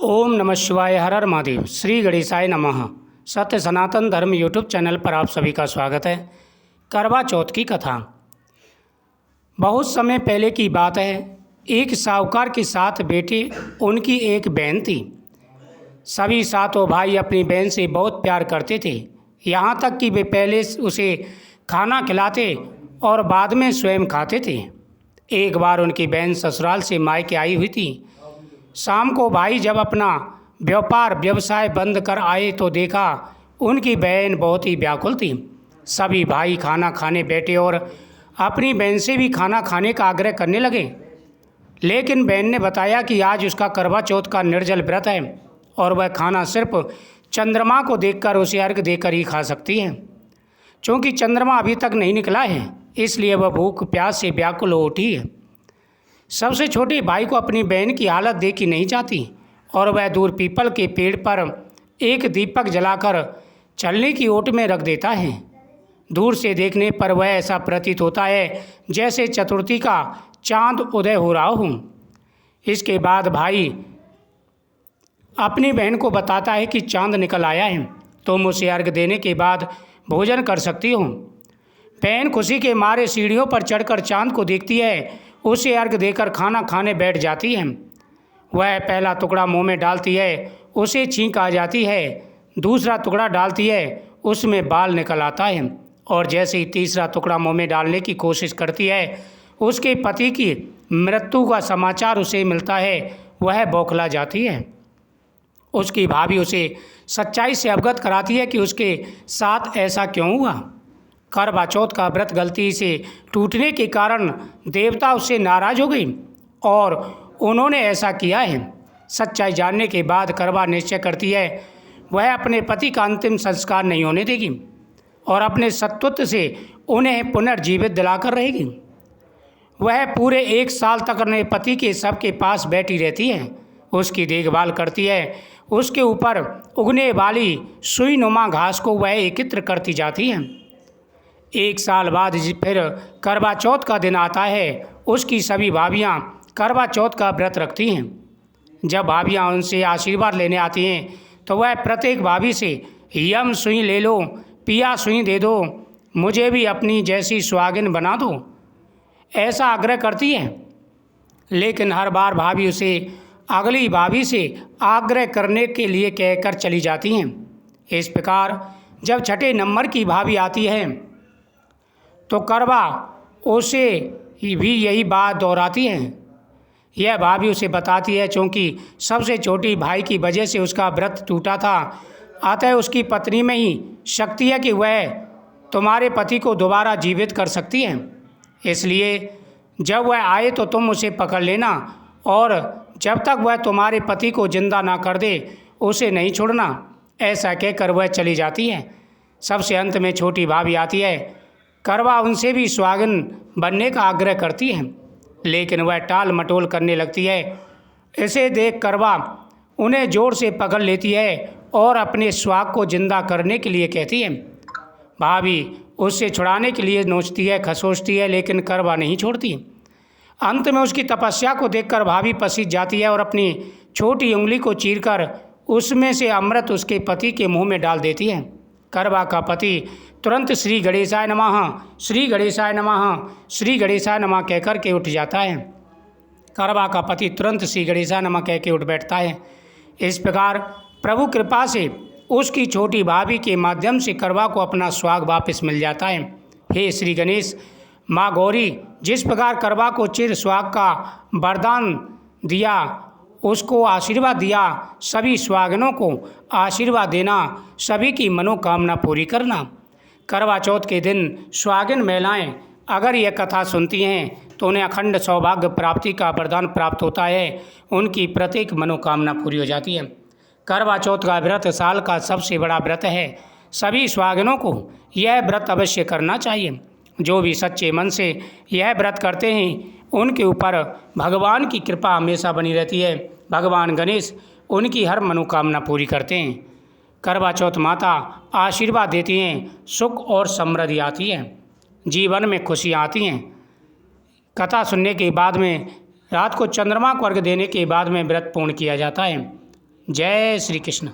ओम नमः शिवाय। हर हर महादेव। श्री गणेशाय नमः। सत्य सनातन धर्म यूट्यूब चैनल पर आप सभी का स्वागत है। करवा चौथ की कथा। बहुत समय पहले की बात है। एक साहूकार के साथ बेटे उनकी एक बहन थी। सभी सातों भाई अपनी बहन से बहुत प्यार करते थे, यहाँ तक कि वे पहले उसे खाना खिलाते और बाद में स्वयं खाते थे। एक बार उनकी बहन ससुराल से मायके आई हुई थी। शाम को भाई जब अपना व्यवसाय बंद कर आए तो देखा उनकी बहन बहुत ही व्याकुल थी। सभी भाई खाना खाने बैठे और अपनी बहन से भी खाना खाने का आग्रह करने लगे, लेकिन बहन ने बताया कि आज उसका करवा चौथ का निर्जल व्रत है और वह खाना सिर्फ चंद्रमा को देखकर उसे अर्घ देकर ही खा सकती है। चूँकि चंद्रमा अभी तक नहीं निकला है, इसलिए वह भूख प्यास से व्याकुल हो उठी है। सबसे छोटे भाई को अपनी बहन की हालत देखी नहीं जाती और वह दूर पीपल के पेड़ पर एक दीपक जलाकर चलने की ओट में रख देता है। दूर से देखने पर वह ऐसा प्रतीत होता है जैसे चतुर्थी का चांद उदय हो रहा हो। इसके बाद भाई अपनी बहन को बताता है कि चांद निकल आया है, तुम उसे अर्घ देने के बाद भोजन कर सकती हो। बहन खुशी के मारे सीढ़ियों पर चढ़कर चांद को देखती है, उसे अर्घ देकर खाना खाने बैठ जाती है। वह पहला टुकड़ा मुंह में डालती है, उसे छींक आ जाती है। दूसरा टुकड़ा डालती है, उसमें बाल निकल आता है और जैसे ही तीसरा टुकड़ा मुंह में डालने की कोशिश करती है, उसके पति की मृत्यु का समाचार उसे मिलता है। वह बौखला जाती है। उसकी भाभी उसे सच्चाई से अवगत कराती है कि उसके साथ ऐसा क्यों हुआ। करवा चौथ का व्रत गलती से टूटने के कारण देवता उससे नाराज हो गई और उन्होंने ऐसा किया है। सच्चाई जानने के बाद करवा निश्चय करती है वह अपने पति का अंतिम संस्कार नहीं होने देगी और अपने सत्वत्व से उन्हें पुनर्जीवित दिलाकर रहेगी। वह पूरे 1 साल तक अपने पति के शव के पास बैठी रहती है, उसकी देखभाल करती है। उसके ऊपर उगने वाली सुई नुमा घास को वह एकत्र करती जाती है। 1 साल बाद फिर करवा चौथ का दिन आता है। उसकी सभी भाभियाँ करवा चौथ का व्रत रखती हैं। जब भाभियाँ उनसे आशीर्वाद लेने आती हैं तो वह प्रत्येक भाभी से यम सुई ले लो, पिया सुई दे दो, मुझे भी अपनी जैसी सुहागिन बना दो, ऐसा आग्रह करती है। लेकिन हर बार भाभी उसे अगली भाभी से आग्रह करने के लिए कहकर चली जाती हैं। इस प्रकार जब छठे नंबर की भाभी आती है तो करवा उसे भी यही बात दोहराती है। यह भाभी उसे बताती है क्योंकि सबसे छोटी भाई की वजह से उसका व्रत टूटा था, अतः उसकी पत्नी में ही शक्ति है कि वह तुम्हारे पति को दोबारा जीवित कर सकती है। इसलिए जब वह आए तो तुम उसे पकड़ लेना और जब तक वह तुम्हारे पति को जिंदा ना कर दे उसे नहीं छोड़ना। ऐसा कहकर वह चली जाती है। सबसे अंत में छोटी भाभी आती है। करवा उनसे भी सुहागिन बनने का आग्रह करती है, लेकिन वह टाल मटोल करने लगती है। इसे देख करवा उन्हें जोर से पकड़ लेती है और अपने सुहाग को जिंदा करने के लिए कहती है। भाभी उससे छुड़ाने के लिए नोचती है, खसोचती है, लेकिन करवा नहीं छोड़ती। अंत में उसकी तपस्या को देखकर भाभी पसीज जाती है और अपनी छोटी उंगली को चीरकर उसमें से अमृत उसके पति के मुंह में डाल देती है। करवा का पति तुरंत श्री गणेशाय नमः, श्री गणेशाय नमः, श्री गणेशाय नमः कहकर के उठ जाता है। करवा का पति तुरंत श्री गणेशाय नमः कह के उठ बैठता है। इस प्रकार प्रभु कृपा से उसकी छोटी भाभी के माध्यम से करवा को अपना सुहाग वापस मिल जाता है। हे श्री गणेश, माँ गौरी, जिस प्रकार करवा को चिर सुहाग का वरदान दिया, उसको आशीर्वाद दिया, सभी सुहागिनों को आशीर्वाद देना, सभी की मनोकामना पूरी करना। करवा चौथ के दिन सुहागिन महिलाएं अगर यह कथा सुनती हैं तो उन्हें अखंड सौभाग्य प्राप्ति का वरदान प्राप्त होता है, उनकी प्रत्येक मनोकामना पूरी हो जाती है। करवा चौथ का व्रत साल का सबसे बड़ा व्रत है। सभी सुहागिनों को यह व्रत अवश्य करना चाहिए। जो भी सच्चे मन से यह व्रत करते हैं उनके ऊपर भगवान की कृपा हमेशा बनी रहती है। भगवान गणेश उनकी हर मनोकामना पूरी करते हैं। करवा चौथ माता आशीर्वाद देती हैं, सुख और समृद्धि आती है, जीवन में खुशियाँ आती हैं। कथा सुनने के बाद में रात को चंद्रमा को अर्घ देने के बाद में व्रत पूर्ण किया जाता है। जय श्री कृष्ण।